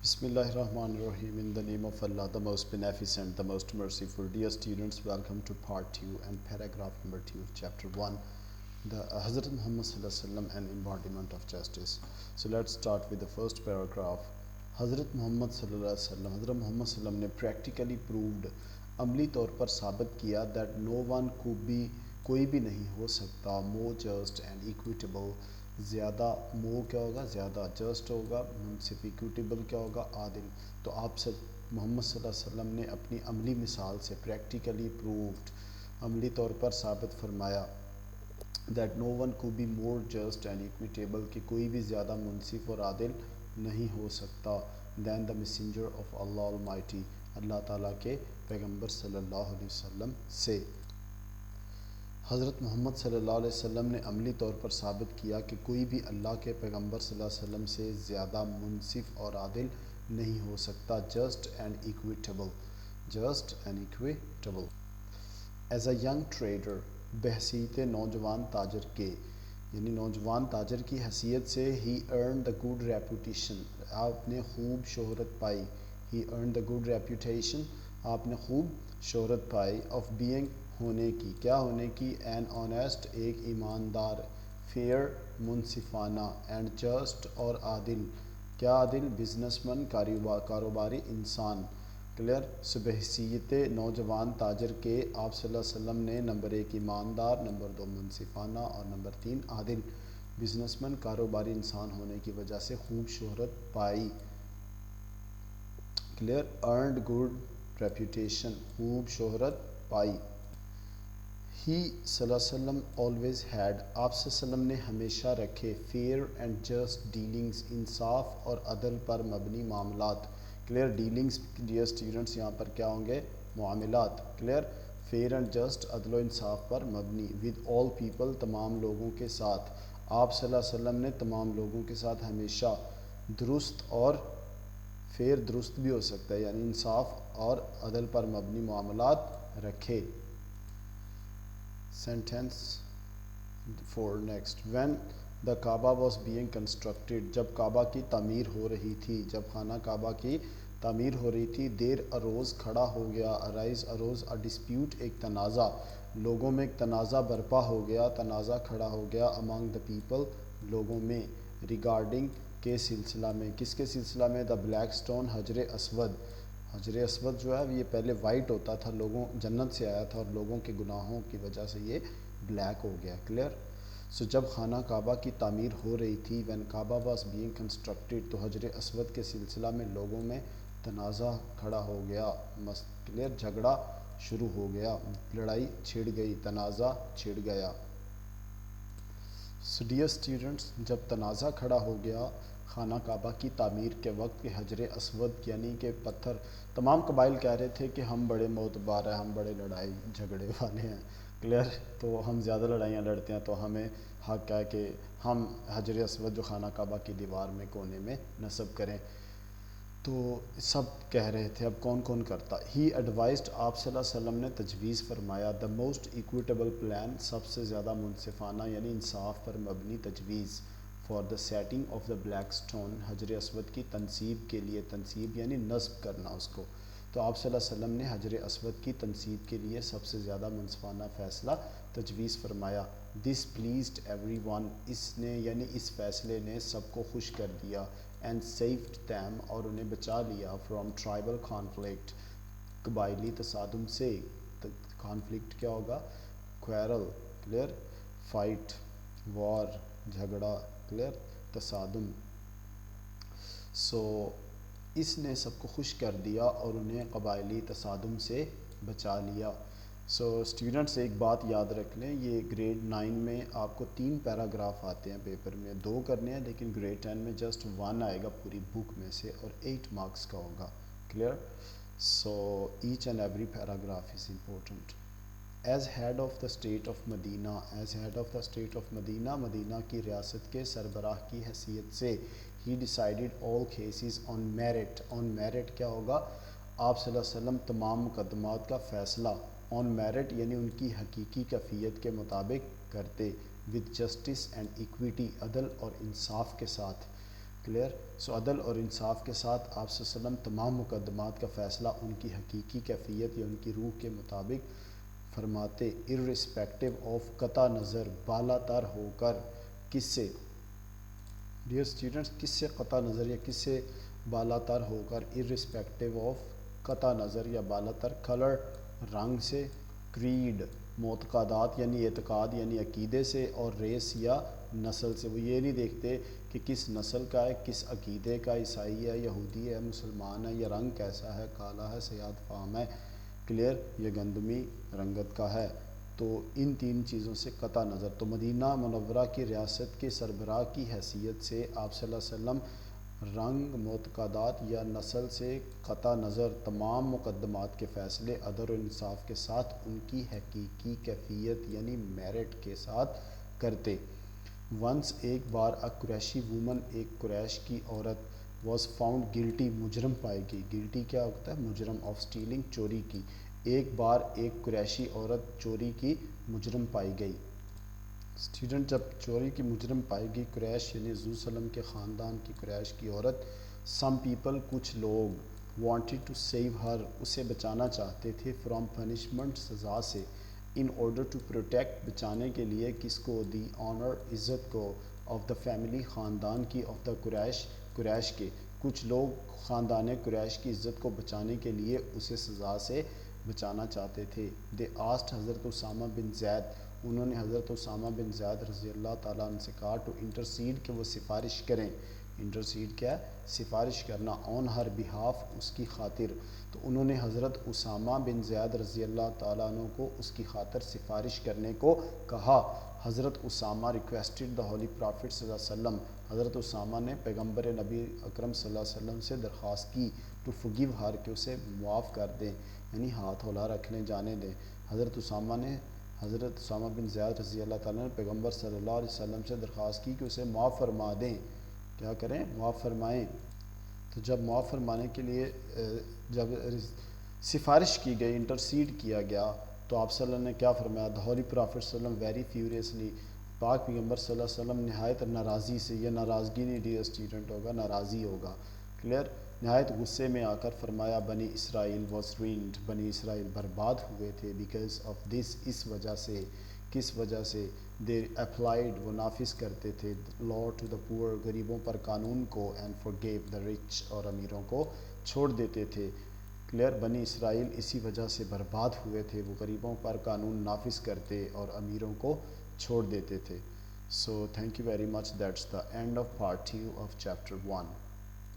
Bismillah ar-Rahman ar-Rahim. In the name of Allah, the most beneficent, the most merciful. Dear students, welcome to part 2 and paragraph number 2 of chapter 1, the Hazrat Muhammad Sallallahu Alaihi Wasallam, an embodiment of justice. So let's start with the first paragraph. Hazrat Muhammad Sallallahu Alaihi Wasallam, Hazrat Muhammad Sallallahu Alaihi Wasallam ने practically proved, अमली तौर पर साबित किया that no one could be, कोई भी नहीं हो सकता more just and equitable, ज़्यादा मोह क्या होगा, ज़्यादा जस्ट होगा, मुनसिफ इक्विटेबल क्या होगा, आदिल. तो आप सब मोहम्मद सल्लल्लाहु अलैहि वसल्लम ने अपनी अमली मिसाल से प्रैक्टिकली प्रूव्ड, अमली तौर पर साबित फरमाया that no one could be more just and equitable, कि कोई भी ज़्यादा मुनसिफ और आदिल नहीं हो सकता than the messenger of Allah almighty, अल्लाह ताला के पैगंबर सल्लल्लाहु अलैहि वसल्लम से. हज़रत मोहम्मद सल्लल्लाहु अलैहि वसल्लम ने अमली तौर पर साबित किया कि कोई भी अल्लाह के पैगंबर सल्लल्लाहु अलैहि वसल्लम से ज़्यादा मुनसिफ और आदिल नहीं हो सकता, just and equitable, just and equitable. As a young trader, बहसीत नौजवान ताजर के, यानी नौजवान ताजर की हैसियत से, he earn the good reputation, आपने खूब शोहरत पाई, he earn the good reputation, आपने खूब शोहरत पाई, ऑफ बीइंग, होने की, क्या होने की, एन ऑनेस्ट, एक ईमानदार, फेयर, मुनसिफाना, एंड जस्ट, और आदिल, क्या आदिल, बिजनेसमैन, कारोबारी इंसान. क्लियर. सुबहसीत नौजवान ताजर के आप सल्लल्लाहु अलैहि वसल्लम ने नंबर 1 ईमानदार, नंबर 2 मुनसिफाना और नंबर 3 आदिल, बिजनेसमैन, कारोबारी इंसान होने की वजह से खूब शोहरत पाई. क्लियर. अर्नड गुड रेपूटेशन, खूब शोहरत पाई. ही सल्लल्लाहु अलैहि वसल्लम ऑलवेज हैड, आप सल्लम ने हमेशा रखे, फेयर एंड जस्ट डीलिंग्स, इंसाफ और अदल पर मबनी मामलात. क्लियर. डीलिंग्स डियर स्टूडेंट्स यहाँ पर क्या होंगे, मामलात. क्लियर. फेयर एंड जस्ट, अदल इंसाफ पर मबनी, विद ऑल पीपल, तमाम लोगों के साथ. आप सल्लल्लाहु अलैहि वसल्लम ने तमाम लोगों के साथ हमेशा दुरुस्त और फेयर, दुरुस्त भी हो सकता है, यानी इंसाफ और अदल पर मबनी मामलात रखे. Sentence 4 next. When the Kaaba was being constructed, जब काबा की तामीर हो रही थी, जब खाना काबा की तामीर हो रही थी, देर अरोज़, खड़ा हो गया, अराइज अरोज़, अ डिस्प्यूट, एक तनाज़ा, लोगों में एक तनाज़ा बर्पा हो गया, तनाज़ा खड़ा हो गया, अमंग द पीपल, लोगों में, रिगार्डिंग, के सिलसिला में, किसके सिलसिला में, द ब्लैक स्टोन, हजर असवद. हजर असवद जो है ये पहले वाइट होता था, लोगों जन्नत से आया था और लोगों के गुनाहों की वजह से ये ब्लैक हो गया. क्लियर. सो जब खाना काबा की तामीर हो रही थी, when Kaaba was being constructed, तो हजर असवद के सिलसिला में लोगों में तनाज़ा खड़ा हो गया, क्लियर, झगड़ा शुरू हो गया, लड़ाई छिड़ गई, तनाज़ा छिड़ गया. सो डियर स्टूडेंट्स, जब तनाज़ा खड़ा हो गया खाना काबा की तामीर के वक्त, के हजर असवद यानी कि पत्थर, तमाम कबाइल कह रहे थे कि हम बड़े मोतबार हैं, हम बड़े लड़ाई झगड़े वाले हैं. क्लियर. तो हम ज़्यादा लड़ाइयाँ लड़ते हैं, तो हमें हक़ है कि हम हजर असवद जो खाना काबा की दीवार में कोने में नस्ब करें. तो सब कह रहे थे, अब कौन कौन करता. ही एडवाइज्ड, आप सल्लल्लाहु अलैहि वसल्लम ने तजवीज़ फरमाया, द मोस्ट इक्विटेबल प्लान, सबसे ज़्यादा मुनसिफाना यानी इंसाफ पर मबनी तजवीज़, for the setting of the black stone, हजर असवद की तनसीब के लिए, तनसीब यानी नस्ब करना उसको. तो आप सल्लल्लाहु अलैहि वसल्लम ने हजर असवद की तनसीब के लिए सबसे ज़्यादा मुनसिफाना फ़ैसला तजवीज़ फरमाया. दिस प्लीज़्ड एवरी वन, इसने यानी इस फ़ैसले ने सबको खुश कर दिया, एंड सेव्ड दैम, और उन्हें बचा लिया, फ्रॉम ट्राइबल कॉन्फ्लिक्ट, कबाइली तसादुम से. कॉन्फ्लिक्ट क्या होगा, क्वेरल. क्लियर. फाइट, वॉर, झगड़ा. क्लियर. तसादुम. सो इसने सबको खुश कर दिया और उन्हें कबाइली तसादुम से बचा लिया. सो स्टूडेंट्स एक बात याद रख लें, ये ग्रेड 9 में आपको 3 पैराग्राफ आते हैं पेपर में, 2 करने हैं, लेकिन ग्रेड 10 में जस्ट 1 आएगा पूरी बुक में से और 8 मार्क्स का होगा. Clear. So each and every paragraph is important. As head of the state of Medina, as head of the state of Medina, Medina की रियासत के सरबराह की हैसियत से, he decided all cases on merit. On merit क्या होगा, आप सल्लल्लाहु अलैहि वसल्लम तमाम मुकदमात का फ़ैसला ऑन मेरिट यानी उनकी हकीकी कैफियत के मुताबिक करते, विद जस्टिस एंड इक्विटी, अदल और इंसाफ के साथ. کلیئر. سو عدل اور انصاف کے ساتھ آپ صلی اللہ علیہ وسلم تمام مقدمات کا فیصلہ ان کی حقیقی کیفیت یا ان کی روح کے مطابق فرماتے، irrespective آف قطع نظر بالا تر ہو کر. کس سے ڈیئر اسٹوڈنٹس؟ کس سے قطع نظر یا کس سے بالا تر ہو کر؟ irrespective آف قطع نظر یا بالا تر. کلر رنگ سے، کریڈ معتقدات یعنی اعتقاد یعنی عقیدے سے، اور ریس یا نسل سے. وہ یہ نہیں دیکھتے کہ کس نسل کا ہے، کس عقیدے کا، عیسائی ہے، یہودی ہے، مسلمان ہے، یا رنگ کیسا ہے، کالا ہے، سیاد فام ہے، کلیئر، یہ گندمی رنگت کا ہے. تو ان تین چیزوں سے قطع نظر. تو مدینہ منورہ کی ریاست کے سربراہ کی حیثیت سے آپ صلی اللہ علیہ وسلم رنگ، معتقدات یا نسل سے قطع نظر تمام مقدمات کے فیصلے عدل و انصاف کے ساتھ ان کی حقیقی کیفیت یعنی میرٹ کے ساتھ کرتے. ونس ایک بار قریشی وومن، ایک قریش کی عورت واز فاؤنڈ گلٹی، مجرم پائی گئی. گلٹی کیا ہوتا ہے؟ مجرم. آف اسٹیلنگ، چوری کی. ایک بار ایک قریشی عورت چوری کی مجرم پائی گئی. اسٹوڈنٹ جب چوری کی مجرم پائی گئی قریش یعنی حضور صلی اللہ علیہ وسلم کے خاندان کی قریش کی عورت، سم پیپل کچھ لوگ وانٹیڈ ٹو سیو ہر اسے بچانا چاہتے تھے، فرام پنشمنٹ سزا سے، ان آرڈر ٹو پروٹیکٹ بچانے کے لیے کس کو؟ دی آنر عزت کو، آف دا فیملی خاندان کی، آف دا قریش قریش کے. کچھ لوگ خاندان قریش کی عزت کو بچانے کے لیے اسے سزا سے بچانا چاہتے تھے. دے آسٹ حضرت اسامہ بن زید، انہوں نے حضرت اسامہ بن زید رضی اللہ تعالیٰ عنہ سے کہا ٹو انٹرسیڈ کہ وہ سفارش کریں. انٹرسیڈ کیا ہے؟ سفارش کرنا. آن ہر بہاف، اس کی خاطر. تو انہوں نے حضرت اسامہ بن زید رضی اللہ تعالیٰ عنہ کو اس کی خاطر سفارش کرنے کو کہا. حضرت اسامہ ریکویسٹڈ دا ہولی پرافٹ صلی اللہ علیہ وسلم، حضرت اسامہ نے پیغمبر نبی اکرم صلی اللہ علیہ وسلم سے درخواست کی ٹو فگیو ہر کہ اسے معاف کر دیں، یعنی ہاتھ ہلا رکھ لیں، جانے دیں. حضرت اسامہ بن زید رضی اللہ تعالیٰ نے پیغمبر صلی اللہ علیہ وسلم سے درخواست کی کہ اسے معاف فرما دیں. کیا کریں؟ معاف فرمائیں. تو جب معاف فرمانے کے لیے جب سفارش کی گئی، انٹرسیڈ کیا گیا، تو آپ صلی اللہ علیہ وسلم نے کیا فرمایا؟ دا ہولی پرافٹ صلی اللہ علیہ وسلم ویری فیوریسلی، پاک پیغمبر صلی اللہ علیہ وسلم نہایت ناراضی سے، یہ ناراضگی نہیں ڈیئر اسٹوڈنٹ ہوگا، ناراضی ہوگا، کلیئر، نہایت غصے میں آ کر فرمایا بنی اسرائیل واز ruined، بنی اسرائیل برباد ہوئے تھے، بیکاز آف دس، اس وجہ سے. کس وجہ سے؟ دے اپلائیڈ، وہ نافذ کرتے تھے، لا ٹو دا پور، غریبوں پر قانون کو، اینڈ forgave دا رچ، اور امیروں کو چھوڑ دیتے تھے. کلیئر، بنی اسرائیل اسی وجہ سے برباد ہوئے تھے، وہ غریبوں پر قانون نافذ کرتے اور امیروں کو چھوڑ دیتے تھے. So thank you very much. That's the and of part 2 of chapter 1.